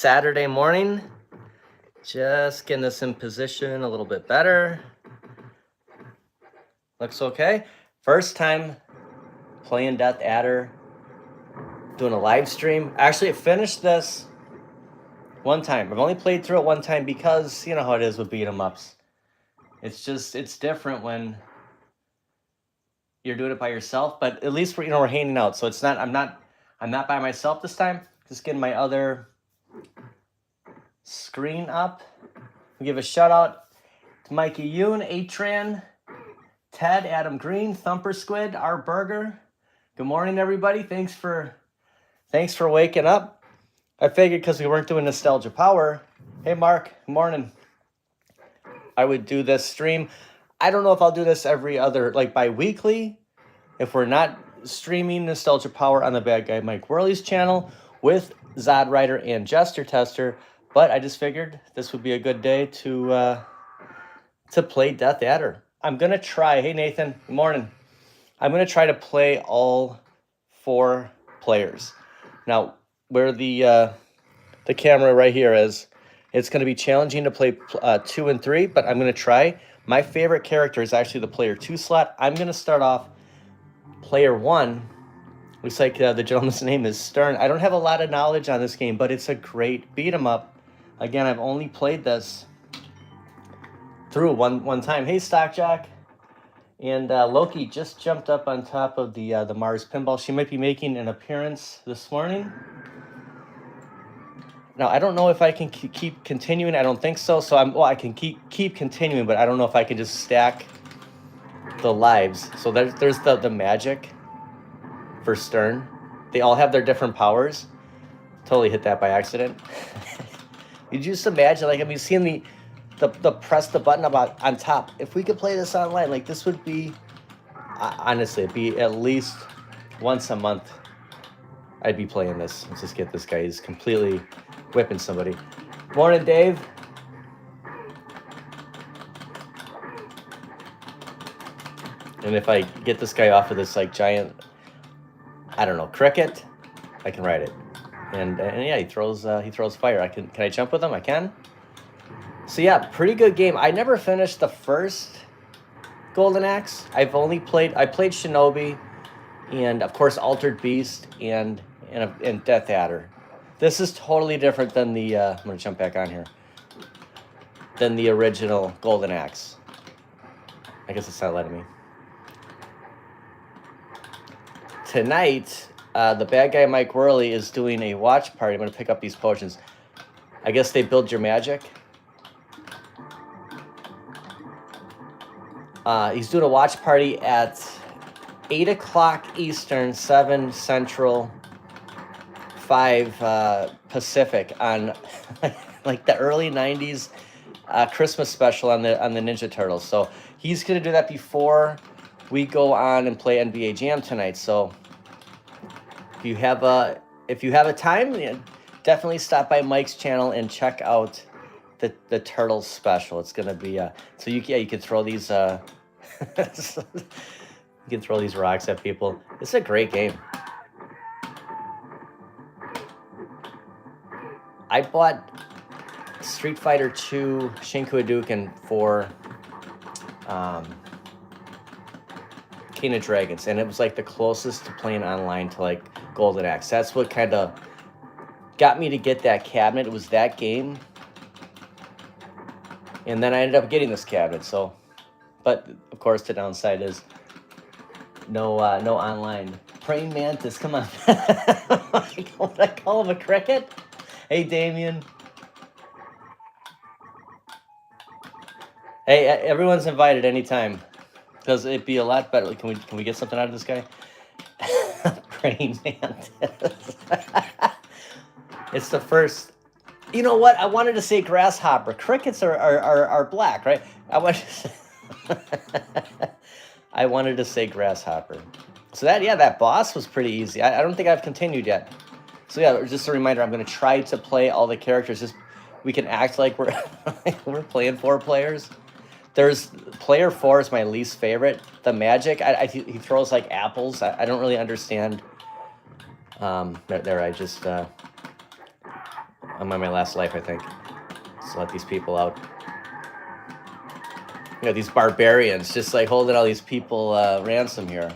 Saturday morning. Just getting this in position a little bit better. Looks okay. First time playing Death Adder, doing a live stream. Actually, I finished this one time. I've only played through it one time because you know how it is with beat 'em ups. It's different when you're doing it by yourself, but at least we're hanging out. So it's not I'm not by myself this time. Just getting my other screen up. I'll give a shout out to Mikey Yoon, Atran, Ted, Adam Green, Thumper Squid, R Burger. Good morning, everybody. Thanks for waking up. I figured because we weren't doing Nostalgia Power. Hey, Mark. Good morning. I would do this stream. I don't know if I'll do this every other, like bi-weekly, if we're not streaming Nostalgia Power on the Bad Guy Mike Worley's channel with Zod Rider and Jester Tester, but I just figured this would be a good day to play Death Adder. I'm going to try. Hey, Nathan. Good morning. I'm going to try to play all 4 players. Now, where the camera right here is, it's going to be challenging to play 2 and 3, but I'm going to try. My favorite character is actually the player 2 slot. I'm going to start off player 1. Looks like the gentleman's name is Stern. I don't have a lot of knowledge on this game, but it's a great beat 'em up. Again, I've only played this through one time. Hey, Stockjock. And Loki just jumped up on top of the Mars Pinball. She might be making an appearance this morning. Now, I don't know if I can keep continuing. I don't think so. So I can keep continuing, but I don't know if I can just stack the lives. So there's the magic for Stern. They all have their different powers. Totally hit that by accident. You'd just imagine, like, I mean, seeing the press the button about on top. If we could play this online, like, this would be, honestly, it'd be at least once a month I'd be playing this. Let's just get this guy. He's completely whipping somebody. Morning, Dave. And if I get this guy off of this, like, giant, I don't know, cricket, I can ride it. And yeah, he throws fire. Can I jump with him? I can. So yeah, pretty good game. I never finished the first Golden Axe. I played Shinobi, and of course Altered Beast and Death Adder. This is totally different than the I'm gonna jump back on here. Than the original Golden Axe. I guess it's not letting me. Tonight, the Bad Guy Mike Worley is doing a watch party. I'm gonna pick up these potions. I guess they build your magic. He's doing a watch party at 8 o'clock Eastern, 7 Central, 5 Pacific on like the early 90s Christmas special on the Ninja Turtles. So he's going to do that before we go on and play NBA Jam tonight. So if you have a time, definitely stop by Mike's channel and check out the Turtles special. It's gonna be so you can throw these you can throw these rocks at people. It's a great game. I bought Street Fighter 2 Shinku Hadouken for King of Dragons, and it was like the closest to playing online to like Golden Axe. That's what kind of got me to get that cabinet. It was that game. And then I ended up getting this cabinet, so, but of course the downside is no online. Praying mantis, come on. What I call him, a cricket? Hey, Damien. Hey, everyone's invited anytime, because it'd be a lot better. Can we get something out of this guy? Praying mantis. It's the first. You know what? I wanted to say grasshopper. Crickets are black, right? I wanted to say grasshopper. So that boss was pretty easy. I don't think I've continued yet. So yeah, just a reminder, I'm going to try to play all the characters. Just we can act like we're playing 4 players. There's player 4 is my least favorite. The magic, he throws like apples. I don't really understand. There I just I'm on my last life, I think. Let's let these people out. You know, these barbarians just like holding all these people ransom here.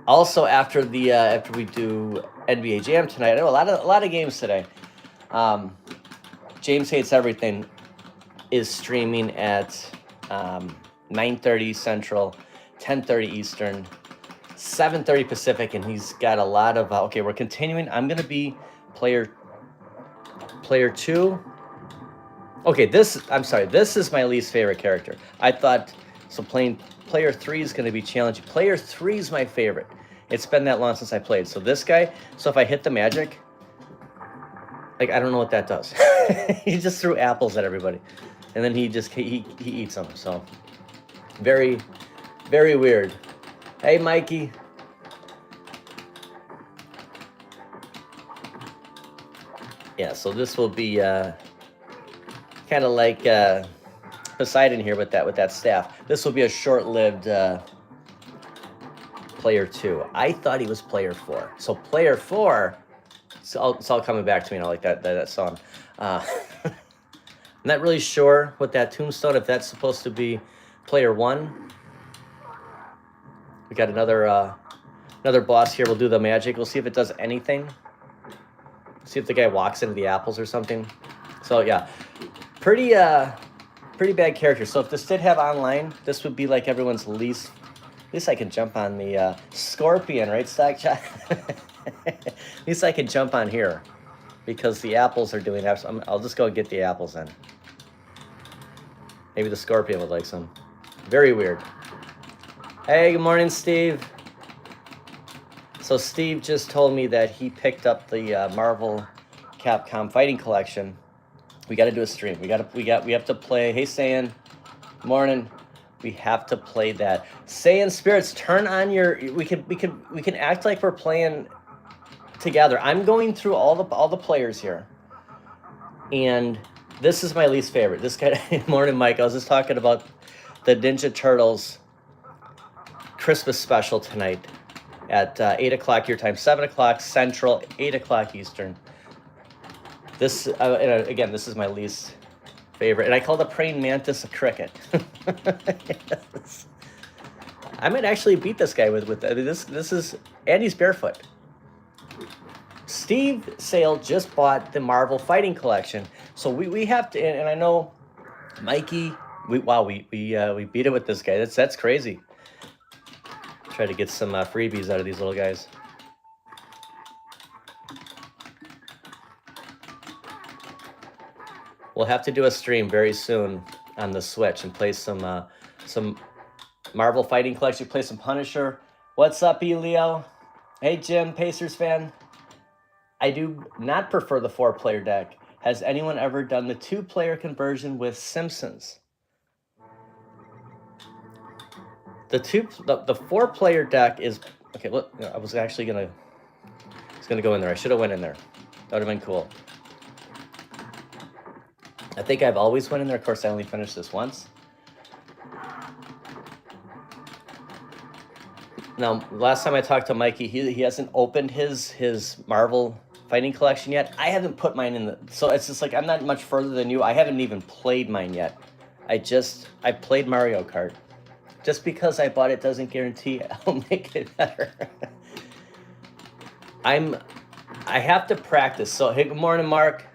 Also, after we do NBA Jam tonight, I know a lot of games today. James Hates Everything is streaming at 9:30 Central, 10:30 Eastern, 7:30 Pacific, and he's got a lot of. Okay, we're continuing. I'm gonna be player 2. Okay, I'm sorry. This is my least favorite character. I thought so. Playing player 3 is gonna be challenging. Player 3 is my favorite. It's been that long since I played. So this guy. So if I hit the magic, like I don't know what that does. He just threw apples at everybody, and then he eats them. So very, very weird. Hey, Mikey. Yeah. So this will be kind of like Poseidon here with that staff. This will be a short-lived player 2. I thought he was player 4. So player 4. It's all coming back to me now, like that song. I'm not really sure what that tombstone, if that's supposed to be player 1. We got another boss here. We'll do the magic. We'll see if it does anything. See if the guy walks into the apples or something. So yeah, pretty bad character. So if this did have online, this would be like everyone's least. At least I can jump on the scorpion, right, Stack Chat? At least I can jump on here because the apples are doing that. I'll just go get the apples then. Maybe the scorpion would like some. Very weird. Hey, good morning, Steve. So Steve just told me that he picked up the Marvel Capcom Fighting Collection. We got to do a stream. We have to play. Hey, Saiyan. Morning. We have to play that. Saiyan Spirits, turn on your. We can act like we're playing together. I'm going through all the players here, and this is my least favorite. This guy. Morning, Mike. I was just talking about the Ninja Turtles Christmas special tonight at 8 o'clock your time, 7 o'clock Central, 8 o'clock Eastern. This again, this is my least favorite, and I call the praying mantis a cricket. Yes. I might actually beat this guy with this is, and he's barefoot. Steve Sale just bought the Marvel Fighting Collection, so we have to, and I know Mikey. We beat it with this guy. That's crazy. Try to get some freebies out of these little guys. We'll have to do a stream very soon on the Switch and play some Marvel Fighting Collection, play some Punisher. What's up, Elio? Hey, Jim, Pacers fan. I do not prefer the 4-player deck. Has anyone ever done the 2-player conversion with Simpsons? The 4-player deck is okay. Look, I was actually gonna go in there. I should have went in there. That would have been cool. I think I've always went in there. Of course, I only finished this once. Now, last time I talked to Mikey, he hasn't opened his Marvel Fighting Collection yet. I haven't put mine in so it's just like I'm not much further than you. I haven't even played mine yet. I played Mario Kart. Just because I bought it doesn't guarantee I'll make it better. I have to practice. So hey, good morning, Mark.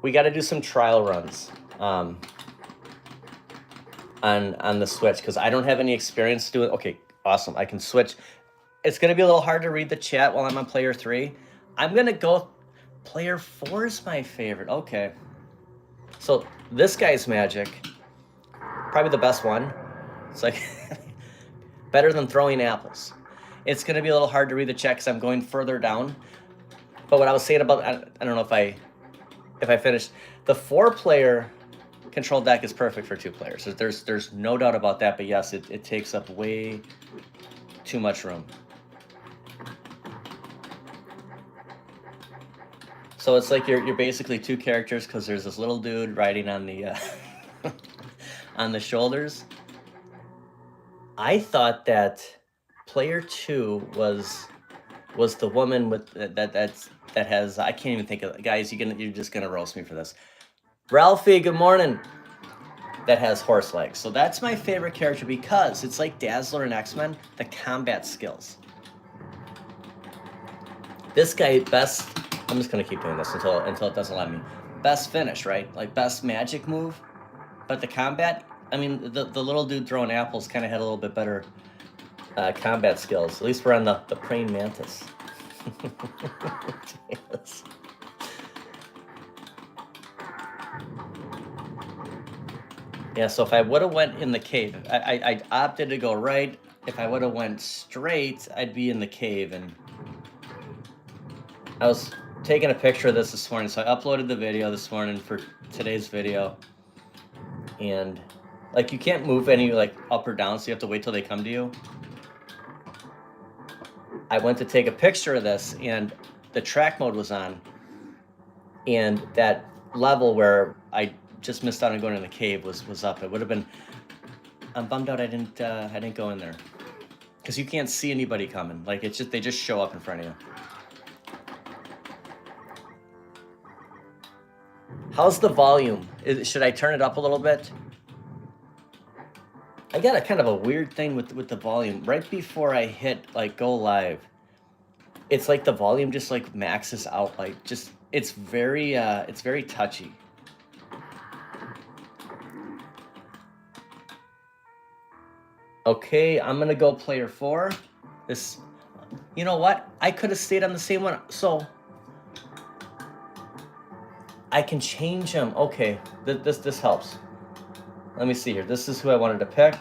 We got to do some trial runs on the Switch because I don't have any experience doing. Okay, awesome. I can switch. It's gonna be a little hard to read the chat while I'm on player 3. I'm gonna go. Player 4 is my favorite. Okay. So this guy's magic, probably the best one. It's like better than throwing apples. It's gonna be a little hard to read the chat because I'm going further down. But what I was saying about I don't know if I finished the 4-player control deck is perfect for 2 players. So there's no doubt about that. But yes, it takes up way too much room. So it's like you're basically 2 characters because there's this little dude riding on the on the shoulders. I thought that player 2 was the woman with that has, I can't even think of, guys, you're just gonna roast me for this. Ralphie, good morning. That has horse legs. So that's my favorite character because it's like Dazzler and X-Men, the combat skills. This guy, best, I'm just gonna keep doing this until it doesn't let me. Best finish, right? Like best magic move, but the combat, I mean, the little dude throwing apples kind of had a little bit better combat skills. At least we're on the praying mantis. Yes. Yeah, so if I would have went in the cave, I opted to go right. If I would have went straight, I'd be in the cave. And I was taking a picture of this morning, so I uploaded the video this morning for today's video. And like, you can't move any like up or down, so you have to wait till they come to you. I went to take a picture of this, and the track mode was on, and that level where I just missed out on going in the cave was up. It would have been. I'm bummed out I didn't go in there, because you can't see anybody coming. Like, it's just, they just show up in front of you. How's the volume? Should I turn it up a little bit? I got a kind of a weird thing with the volume. Right before I hit like go live, it's like the volume just like maxes out. Like, just, it's very touchy. Okay, I'm gonna go player 4. This, you know what? I could have stayed on the same one. So I can change them. Okay, this helps. Let me see here. This is who I wanted to pick.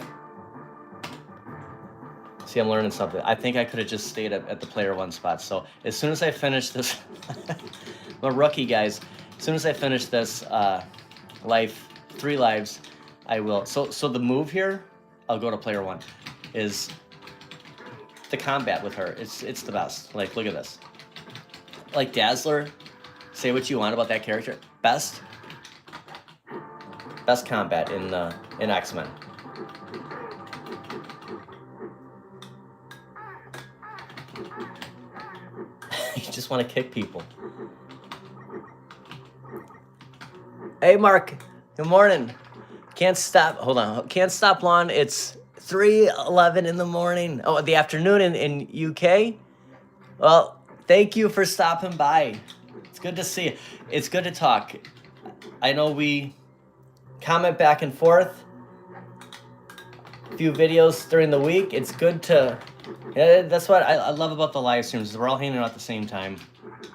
See, I'm learning something. I think I could have just stayed at the player 1 spot. So as soon as I finish this, I'm a rookie, guys. As soon as I finish this 3 lives, I will. So the move here, I'll go to player 1, is the combat with her. It's the best. Like, look at this. Like Dazzler, say what you want about that character. Best combat in X-Men. You just want to kick people. Hey, Mark. Good morning. Can't stop. Hold on. Can't stop long. It's 3:11 in the morning. Oh, the afternoon in UK. Well, thank you for stopping by. It's good to see you. It's good to talk. I know we comment back and forth. A few videos during the week. It's good to. That's what I love about the live streams. We're all hanging out at the same time.